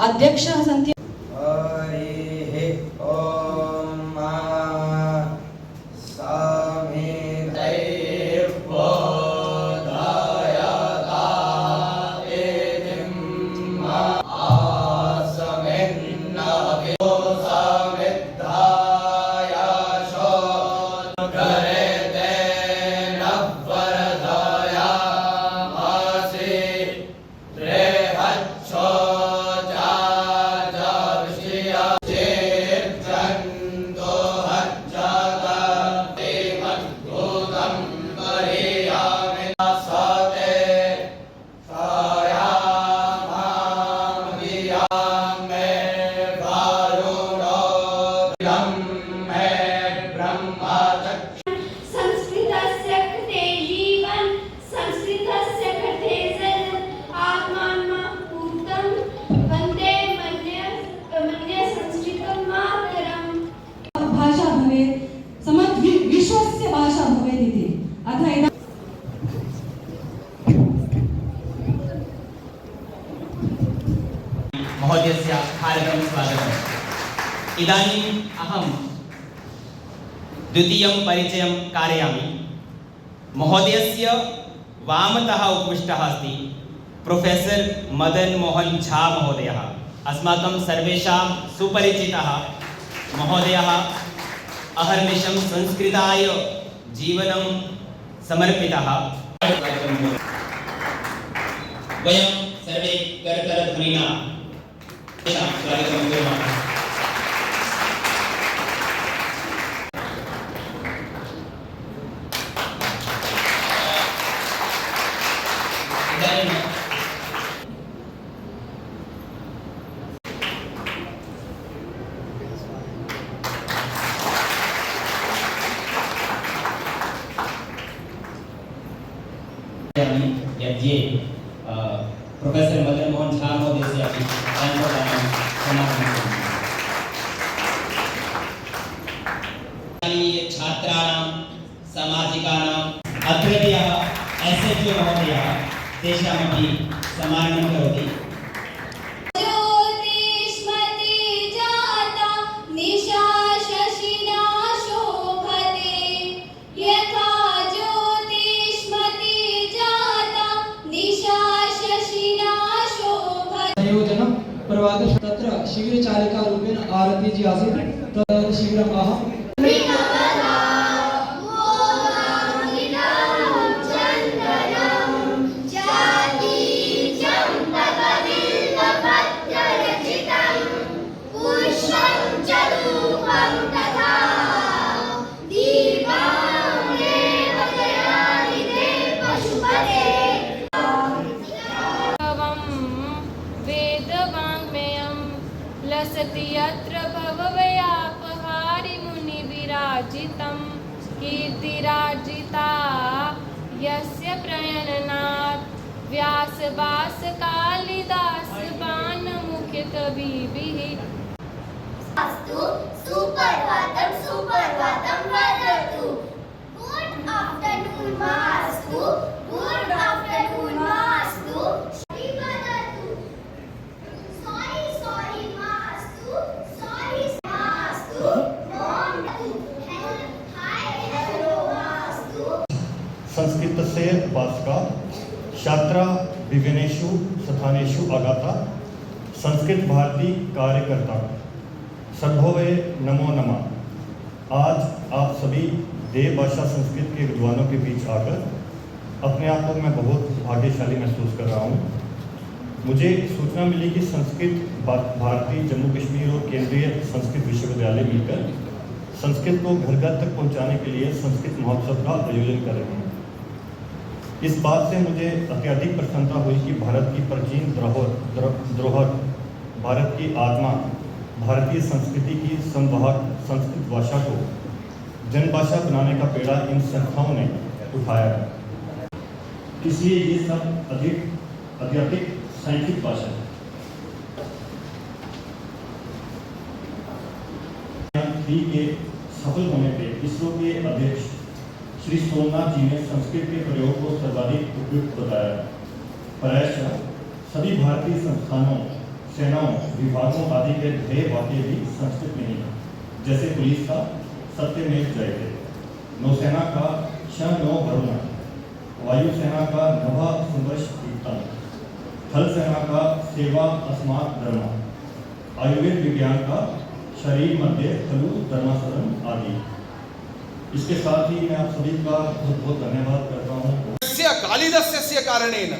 अध्यक्षः सन्ति। महोदयस्य हार्दं स्वागतम्। इदानीम् अहं द्वितीयं परिचयं कारयामि। महोदयस्य वामतः उपविष्टः अस्ति प्रोफेसर मदन मोहन झा महोदयः, अस्माकं सर्वेषां सुपरिचितः महोदयः। अहर्निशं संस्कृताय जीवनं समर्पितः। वयं सर्वे करकरध्वनिना स्वागतं कुर्मः। यद्ये प्रोफेसर मदन मोहन झा महोदयस्य अपि दानप्रदानं समापयामि। छात्राणां सामाजिकानाम् अग्रवर्यः SHO महोदयः तेषामपि सम्माननं करोति। तत्र शिबिरचालिका रूपेण आरती जी आसीत्। तत् शिबिरम् अहं लसति यत्र भवव्यापहारि मुनिविराजितं कीर्तिराजिता यस्य प्रयणनात् व्यासवास कालिदास बाणमुख्य कविभिः। अस्तु सुप्रभातं सुप्रभातं वदतु। गुड आफ्टरनून मास्तु, गुड आफ्टरनून मास्तु। संस्कृतस्य भाषा छात्रा विभिन्नेषु स्थानेषु आगता संस्कृत भारती कार्यकर्ता सर्वोवे नमो नमः। आज आप सभी देव भाषा संस्कृत के विद्वानों के बीच आकर अपने आप को मैं बहुत भाग्यशाली महसूस कर रहा हूँ। मुझे सूचना मिली कि संस्कृत भारती जम्मू कश्मीर और केंद्रीय संस्कृत विश्वविद्यालय मिलकर संस्कृत को घर घर तक पहुँचाने के लिए संस्कृत महोत्सव का आयोजन कर रहे हैं। इस बात से मुझे अत्यधिक प्रसन्नता हुई कि भारत की प्राचीन धरोहर, भारत की आत्मा, भारतीय संस्कृति की संवाहक संस्कृत भाषा को जनभाषा बनाने का बेड़ा इन संस्थाओं ने उठाया है। इसलिए ये सब अत्यधिक साइंटिफिक भाषा है। 3 के सफल होने पे इसरो के अध्यक्ष श्री सोमनाथ जी ने संस्कृत के प्रयोग को सर्वाधिक उपयुक्त बताया। प्रायशः सभी भारतीय संस्थानों सेनाओं, विभागों आदि के ध्येय वाक्य भी संस्कृत में ही है। जैसे पुलिस का सत्यमेव जयते, नौसेना का श नो वरुण, वायुसेना का नभः सुंदरश्चित्तम्, थल सेना का सेवा अस्मात् धर्म, आयुर्वेद विज्ञान का शरीर मध्य खलु धर्मसरम आदि। इसके साथ ही मैं आप सभी का बहुत बहुत धन्यवाद करता हूँ। कालिदासस्य कारणेन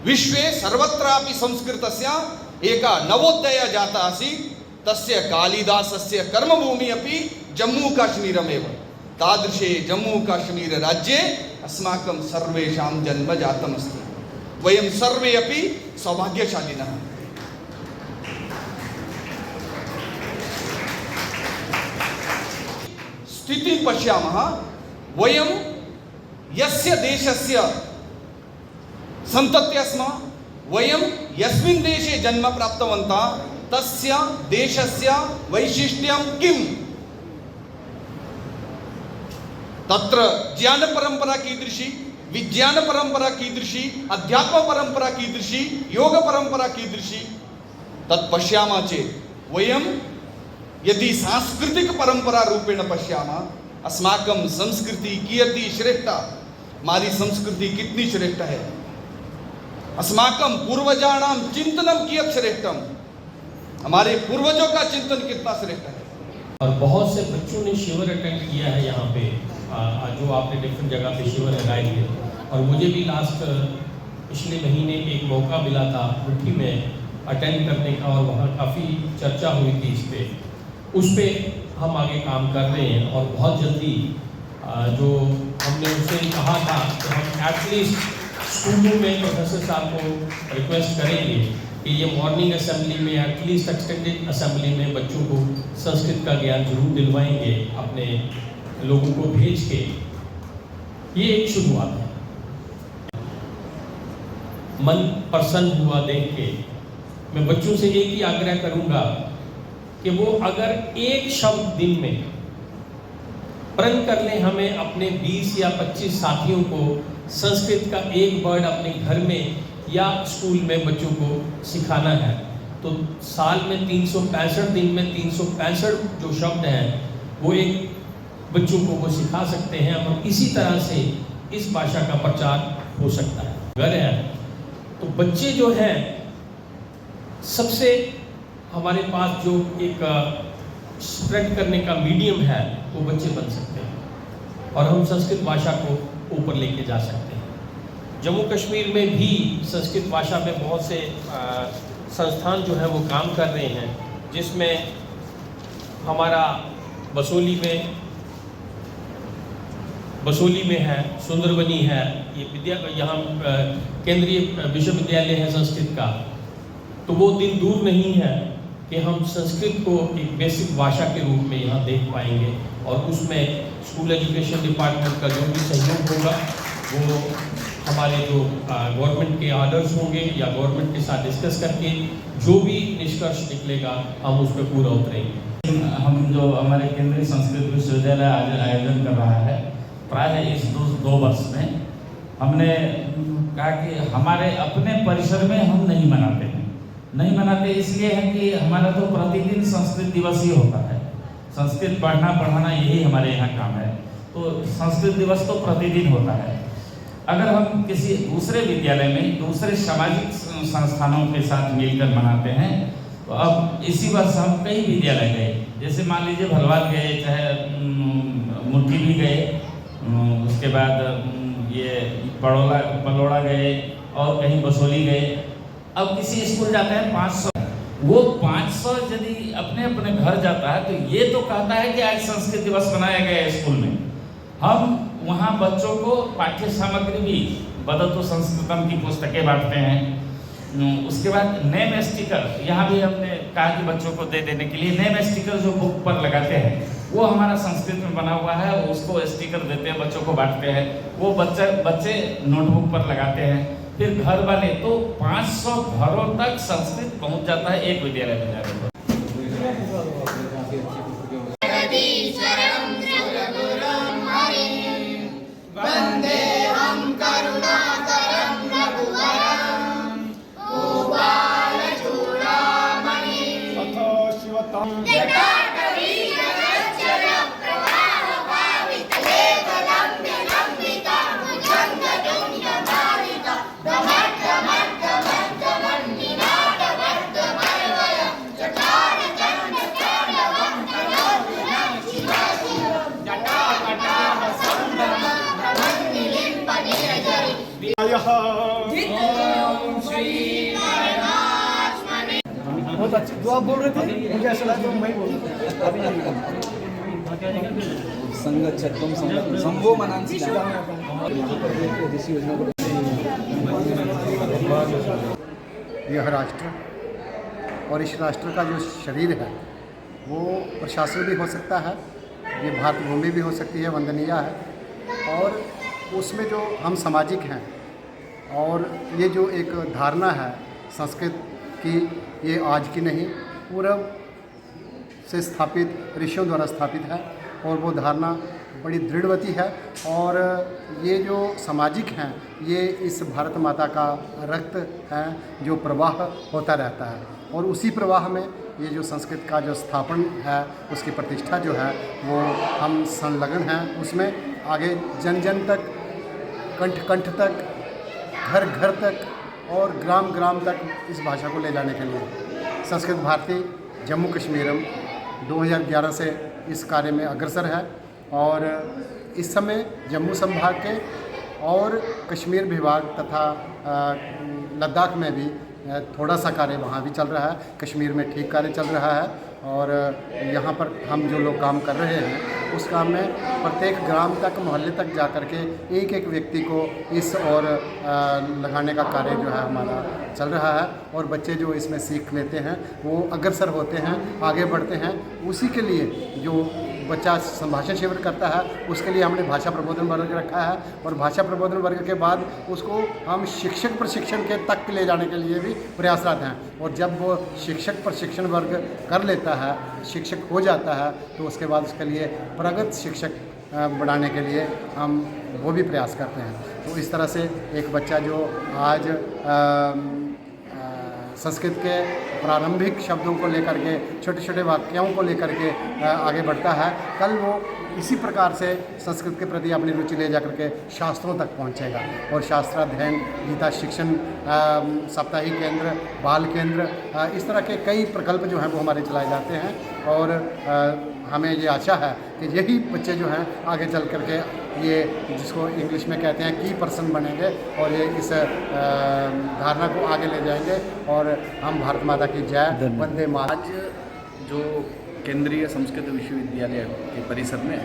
विश्वे सर्वत्रापि संस्कृतस्य एका नवोदय जाता आसीत्। तस्य कालिदासस्य कर्मभूमि अपि जम्मू काश्मीरमेव। तादृशे जम्मू काश्मीर राज्ये अस्माकं सर्वेषां जन्म जातमस्ति। वयं सर्वे अपि सौभाग्यशालिनः। स्थितिं पश्यामः। वयं यस्य देशस्य सन्तत्य स्मः, वयं यस्मिन् देशे जन्म प्राप्तवन्तः तस्य देशस्य वैशिष्ट्यं किम्? तत्र ज्ञान परंपरा कीदृशी, विज्ञान परंपरा कीदृशी, अध्यात्म परंपरा कीदृशी, योग परंपरा कीदृशी तत् पश्यामः चेत् वयं यदि सांस्कृतिक परंपरा रूपेण पश्यामः, अस्माकं संस्कृति कियती श्रेष्ठा, हमारी संस्कृति कितनी श्रेष्ठ है, अस्माकं पूर्वजानां चिंतनं कियत् श्रेष्ठम, हमारे पूर्वजों का चिंतन कितना श्रेष्ठ है। और बहुत से बच्चों ने शिविर अटेंड किया है यहाँ पे, जो आपने डिफरेंट जगह पे शिविर लगाए थे। और मुझे भी लास्ट पिछले महीने एक मौका मिला था मुट्ठी में अटेंड करने का, और वहाँ काफ़ी चर्चा हुई थी इस पे। उस पर हम आगे काम कर रहे हैं, और बहुत जल्दी जो हमने उनसे कहा था कि हम एटलीस्ट स्कूलों में प्रोफेसर साहब को रिक्वेस्ट करेंगे कि ये मॉर्निंग असेंबली में, एटलीस्ट एक्सटेंडेड असेंबली में बच्चों को संस्कृत का ज्ञान जरूर दिलवाएंगे अपने लोगों को भेज के। ये एक शुरुआत है। मन प्रसन्न हुआ देख के मैं बच्चों से एक ही आग्रह करूंगा कि वो अगर एक शब्द दिन में प्रण कर लें, हमें अपने 20 या 25 साथियों को संस्कृत का एक वर्ड अपने घर में या स्कूल में बच्चों को सिखाना है, तो साल में 365 दिन में 365 जो शब्द हैं वो एक बच्चों को वो सिखा सकते हैं। और इसी तरह से इस भाषा का प्रचार हो सकता है। अगर है तो बच्चे जो हैं, सबसे हमारे पास जो एक स्प्रेड करने का मीडियम है वो बच्चे बन सकते हैं, और हम संस्कृत भाषा को ऊपर लेके जा सकते हैं। जम्मू कश्मीर में भी संस्कृत भाषा में बहुत से संस्थान जो है वो काम कर रहे हैं, जिसमें हमारा बसोली में है, सुंदरबनी है, ये यहाँ केंद्रीय विश्वविद्यालय है संस्कृत का। तो वो दिन दूर नहीं है कि हम संस्कृत को एक बेसिक भाषा के रूप में यहाँ देख पाएंगे, और उसमें स्कूल एजुकेशन डिपार्टमेंट का जो भी सहयोग होगा वो हमारे जो गवर्नमेंट के ऑर्डर्स होंगे या गवर्नमेंट के साथ डिस्कस करके जो भी निष्कर्ष निकलेगा हम उस पर पूरा उतरेंगे। हम जो हमारे केंद्रीय संस्कृत विश्वविद्यालय आज आयोजन कर रहा है, प्राय इस 2 वर्ष में हमने कहा कि हमारे अपने परिसर में हम नहीं मनाते इसलिए है कि हमारा तो प्रतिदिन संस्कृत दिवस ही होता है। संस्कृत पढ़ाना यही हमारे यहाँ काम है, तो संस्कृत दिवस तो प्रतिदिन होता है। अगर हम किसी दूसरे विद्यालय में दूसरे सामाजिक संस्थानों के साथ मिलकर मनाते हैं, तो अब इसी वर्ष हम कई विद्यालय गए, जैसे मान लीजिए भलवाल गए, चाहे मुट्ठी भी गए, उसके बाद ये पलोड़ा गए, और कहीं बसोली गए। अब किसी स्कूल जाते हैं 500, वो 500 यदि अपने अपने घर जाता है तो ये तो कहता है कि आज संस्कृत दिवस मनाया गया स्कूल में। हम वहाँ बच्चों को पाठ्य सामग्री भी वदतु संस्कृतम की पुस्तकें बांटते हैं। उसके बाद नेम स्टिकर, यहाँ भी हमने कहा कि बच्चों को दे देने के लिए नेम स्टिकर जो बुक पर लगाते हैं वो हमारा संस्कृत में बना हुआ है, उसको स्टिकर देते हैं, बच्चों को बांटते हैं। वो बच्चे नोटबुक पर लगाते हैं। फिर घर वाले, तो 500 घरों तक संस्कृत पहुंच जाता है एक विद्यालय में जाने पर। वंदेहं करुणाकरं रघुवरं गोपालचूडामणिं शिवतां बहुत अच्छी जो आप बोल रहे थे मुझे ऐसा लगा मैं यह राष्ट्र और इस राष्ट्र का जो शरीर है वो प्रशासन भी हो सकता है, ये मातृभूमि भी हो सकती है, वंदनीय है। और उसमें जो हम सामाजिक हैं और ये जो एक धारणा है संस्कृत की, ये आज की नहीं, पूर्व से स्थापित ऋषियों द्वारा स्थापित है और वो धारणा बड़ी दृढ़वती है। और ये जो सामाजिक हैं ये इस भारत माता का रक्त है जो प्रवाह होता रहता है और उसी प्रवाह में ये जो संस्कृत का जो स्थापन है उसकी प्रतिष्ठा जो है वो हम संलग्न हैं उसमें। आगे जन जन तक, कंठ कंठ तक, घर घर तक और ग्राम ग्राम तक इस भाषा को ले जाने के लिए संस्कृत भारती जम्मू कश्मीरम 2011 से इस कार्य में अग्रसर है। और इस समय जम्मू संभाग के और कश्मीर विभाग तथा लद्दाख में भी थोड़ा सा कार्य वहाँ भी चल रहा है, कश्मीर में ठीक कार्य चल रहा है। और यहाँ पर हम जो लोग काम कर रहे हैं उस काम में प्रत्येक ग्राम तक, मोहल्ले तक जा कर के एक एक व्यक्ति को इस और लगाने का कार्य जो है हमारा चल रहा है। और बच्चे जो इसमें सीख लेते हैं वो अग्रसर होते हैं, आगे बढ़ते हैं। उसी के लिए जो बच्चा संभाषण शिविर करता है उसके लिए हमने भाषा प्रबोधन वर्ग रखा है और भाषा प्रबोधन वर्ग के बाद उसको हम शिक्षक प्रशिक्षण के तक ले जाने के लिए भी प्रयासरत हैं। और जब वो शिक्षक प्रशिक्षण वर्ग कर लेता है, शिक्षक हो जाता है, तो उसके बाद उसके लिए प्रगत शिक्षक बनाने के लिए हम वो भी प्रयास करते हैं। तो इस तरह से एक बच्चा जो आज संस्कृत के प्रारंभिक शब्दों को लेकर के, छोटे छोटे वाक्यों को लेकर के आगे बढ़ता है, कल वो इसी प्रकार से संस्कृत के प्रति अपनी रुचि ले जाकर के शास्त्रों तक पहुंचेगा। और शास्त्राध्ययन, गीता शिक्षण, साप्ताहिक केंद्र, बाल केंद्र, इस तरह के कई प्रकल्प जो हैं वो हमारे चलाए जाते हैं। और हमें ये आशा है कि यही बच्चे जो हैं आगे चल कर के ये जिसको इंग्लिश में कहते हैं की पर्सन बनेंगे और ये इस धारणा को आगे ले जाएंगे और हम भारत माता की जय, वंदे मातरम। आज जो केंद्रीय संस्कृत विश्वविद्यालय के परिसर में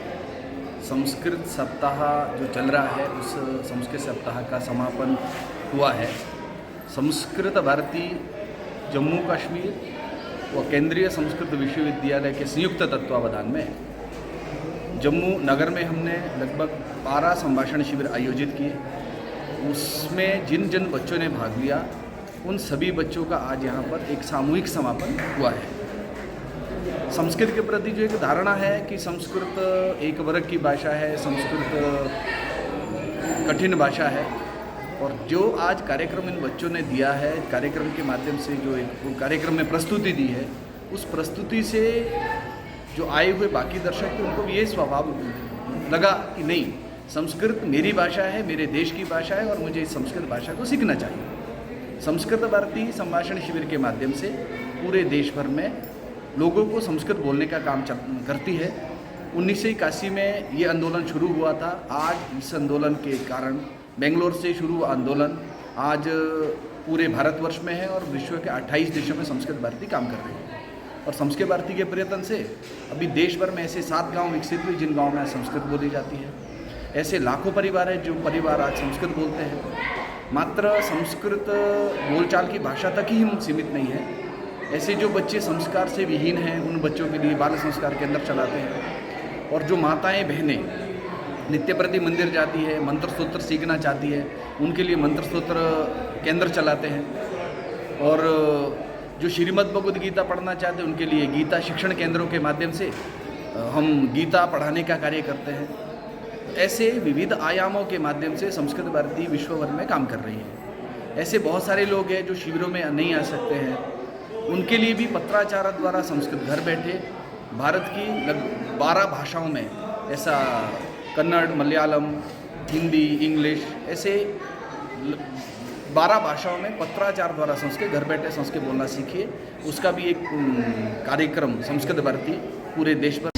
संस्कृत सप्ताह जो चल रहा है उस संस्कृत सप्ताह का समापन हुआ है। संस्कृत भारती जम्मू कश्मीर व केंद्रीय संस्कृत विश्वविद्यालय के संयुक्त तत्वावधान में जम्मू नगर में हमने लगभग 12 संभाषण शिविर आयोजित किए। उसमें जिन जिन बच्चों ने भाग लिया उन सभी बच्चों का आज यहाँ पर एक सामूहिक समापन हुआ है। संस्कृत के प्रति जो एक धारणा है कि संस्कृत एक वर्ग की भाषा है, संस्कृत कठिन भाषा है, और जो आज कार्यक्रम इन बच्चों ने दिया है, कार्यक्रम के माध्यम से जो एक कार्यक्रम में प्रस्तुति दी है, उस प्रस्तुति से जो आए हुए बाकी दर्शक थे उनको ये स्वभाव लगा कि नहीं, संस्कृत मेरी भाषा है, मेरे देश की भाषा है और मुझे इस संस्कृत भाषा को सीखना चाहिए। संस्कृत भारती संभाषण शिविर के माध्यम से पूरे देश भर में लोगों को संस्कृत बोलने का काम करती है। 1981 में ये आंदोलन शुरू हुआ था। आज इस आंदोलन के कारण बेंगलोर से शुरू हुआ आंदोलन आज पूरे भारतवर्ष में है और विश्व के 28 देशों में संस्कृत भारती काम कर रही है। और संस्कृत भारती के प्रयत्न से अभी देश भर में ऐसे 7 गांव विकसित हुए जिन गांव में संस्कृत बोली जाती है। ऐसे लाखों परिवार हैं जो परिवार आज संस्कृत बोलते हैं। मात्र संस्कृत बोलचाल की भाषा तक ही हम सीमित नहीं है। ऐसे जो बच्चे संस्कार से विहीन हैं उन बच्चों के लिए बाल संस्कार केंद्र चलाते हैं। और जो माताएं बहनें नित्य प्रति मंदिर जाती है, मंत्र सूत्र सीखना चाहती है, उनके लिए मंत्र सूत्र केंद्र चलाते हैं। और जो श्रीमद् भगवद गीता पढ़ना चाहते हैं उनके लिए गीता शिक्षण केंद्रों के माध्यम से हम गीता पढ़ाने का कार्य करते हैं। ऐसे विविध आयामों के माध्यम से संस्कृत भारती विश्व भर में काम कर रही है। ऐसे बहुत सारे लोग हैं जो शिविरों में नहीं आ सकते हैं, उनके लिए भी पत्राचार द्वारा संस्कृत घर बैठे भारत की 12 भाषाओं में, ऐसा कन्नड़, मलयालम, हिंदी, इंग्लिश, ऐसे 12 भाषाओं में पत्राचार द्वारा संस्कृत घर बैठे संस्कृत बोलना सीखिए। उसका भी एक कार्यक्रम संस्कृत भारती पूरे देश भर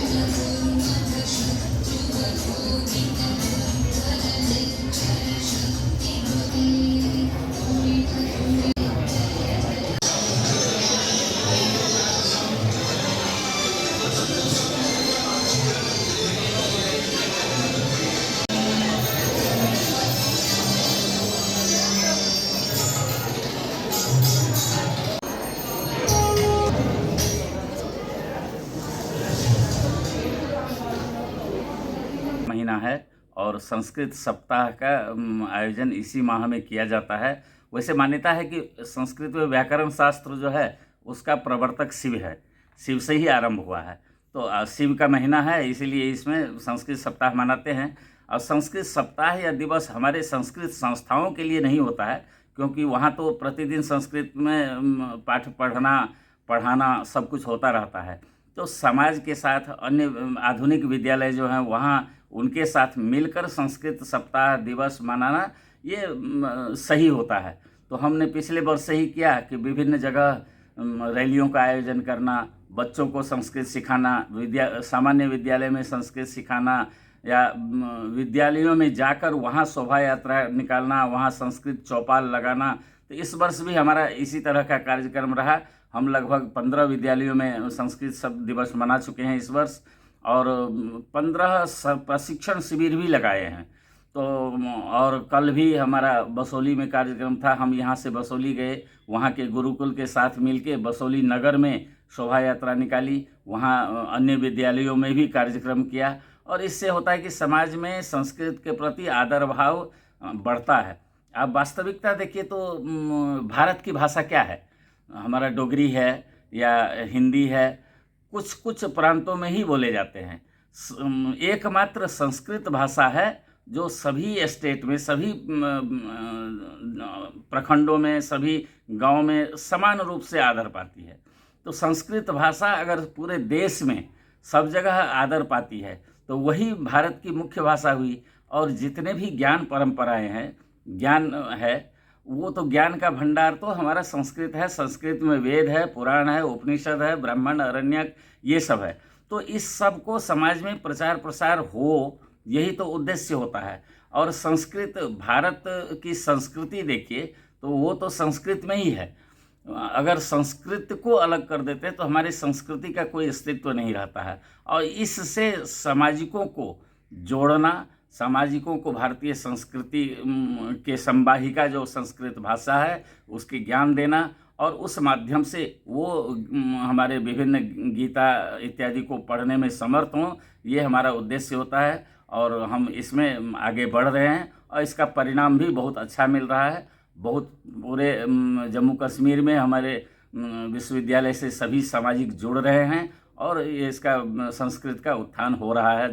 महीना है और संस्कृत सप्ताह का आयोजन इसी माह में किया जाता है। वैसे मान्यता है कि संस्कृत में व्याकरण शास्त्र जो है उसका प्रवर्तक शिव है, शिव से ही आरंभ हुआ है। तो शिव का महीना है, इसीलिए इसमें संस्कृत सप्ताह मनाते हैं। और संस्कृत सप्ताह या दिवस हमारे संस्कृत संस्थाओं के लिए नहीं होता है, क्योंकि वहाँ तो प्रतिदिन संस्कृत में पाठ पढ़ाना सब कुछ होता रहता है। तो समाज के साथ अन्य आधुनिक विद्यालय जो हैं वहाँ उनके साथ मिलकर संस्कृत सप्ताह दिवस मनाना ये सही होता है। तो हमने पिछले वर्ष से ही किया कि विभिन्न जगह रैलियों का आयोजन करना, बच्चों को संस्कृत सिखाना, सामान्य विद्यालय में संस्कृत सिखाना या विद्यालयों में जाकर वहाँ शोभा यात्रा निकालना, वहाँ संस्कृत चौपाल लगाना। तो इस वर्ष भी हमारा इसी तरह का कार्यक्रम रहा। हम लगभग 15 विद्यालयों में संस्कृत दिवस मना चुके हैं इस वर्ष और 15 प्रशिक्षण शिविर भी लगाए हैं। तो और कल भी हमारा बसोली में कार्यक्रम था। हम यहाँ से बसोली गए, वहाँ के गुरुकुल के साथ मिलके बसोली नगर में शोभा यात्रा निकाली, वहाँ अन्य विद्यालयों में भी कार्यक्रम किया। और इससे होता है कि समाज में संस्कृत के प्रति आदर भाव बढ़ता है। अब वास्तविकता देखिए तो भारत की भाषा क्या है, हमारा डोगरी है या हिंदी है, कुछ कुछ प्रांतों में ही बोले जाते हैं। एकमात्र संस्कृत भाषा है जो सभी स्टेट में, सभी प्रखंडों में, सभी गांव में समान रूप से आदर पाती है। तो संस्कृत भाषा अगर पूरे देश में सब जगह आदर पाती है तो वही भारत की मुख्य भाषा हुई। और जितने भी ज्ञान परंपराएं हैं, ज्ञान है, वो तो ज्ञान का भंडार तो हमारा संस्कृत है। संस्कृत में वेद है, पुराण है, उपनिषद है, ब्राह्मण, अरण्यक, ये सब है। तो इस सब को समाज में प्रचार प्रसार हो, यही तो उद्देश्य होता है। और संस्कृत, भारत की संस्कृति देखिए तो वो तो संस्कृत में ही है। अगर संस्कृत को अलग कर देते तो हमारी संस्कृति का कोई अस्तित्व नहीं रहता है। और इससे सामाजिकों को जोड़ना, सामाजिकों को भारतीय संस्कृति के संवाहिका जो संस्कृत भाषा है उसके ज्ञान देना और उस माध्यम से वो हमारे विभिन्न गीता इत्यादि को पढ़ने में समर्थ हों, ये हमारा उद्देश्य होता है। और हम इसमें आगे बढ़ रहे हैं और इसका परिणाम भी बहुत अच्छा मिल रहा है। बहुत पूरे जम्मू कश्मीर में हमारे विश्वविद्यालय से सभी सामाजिक जुड़ रहे हैं और ये इसका संस्कृत का उत्थान हो रहा है।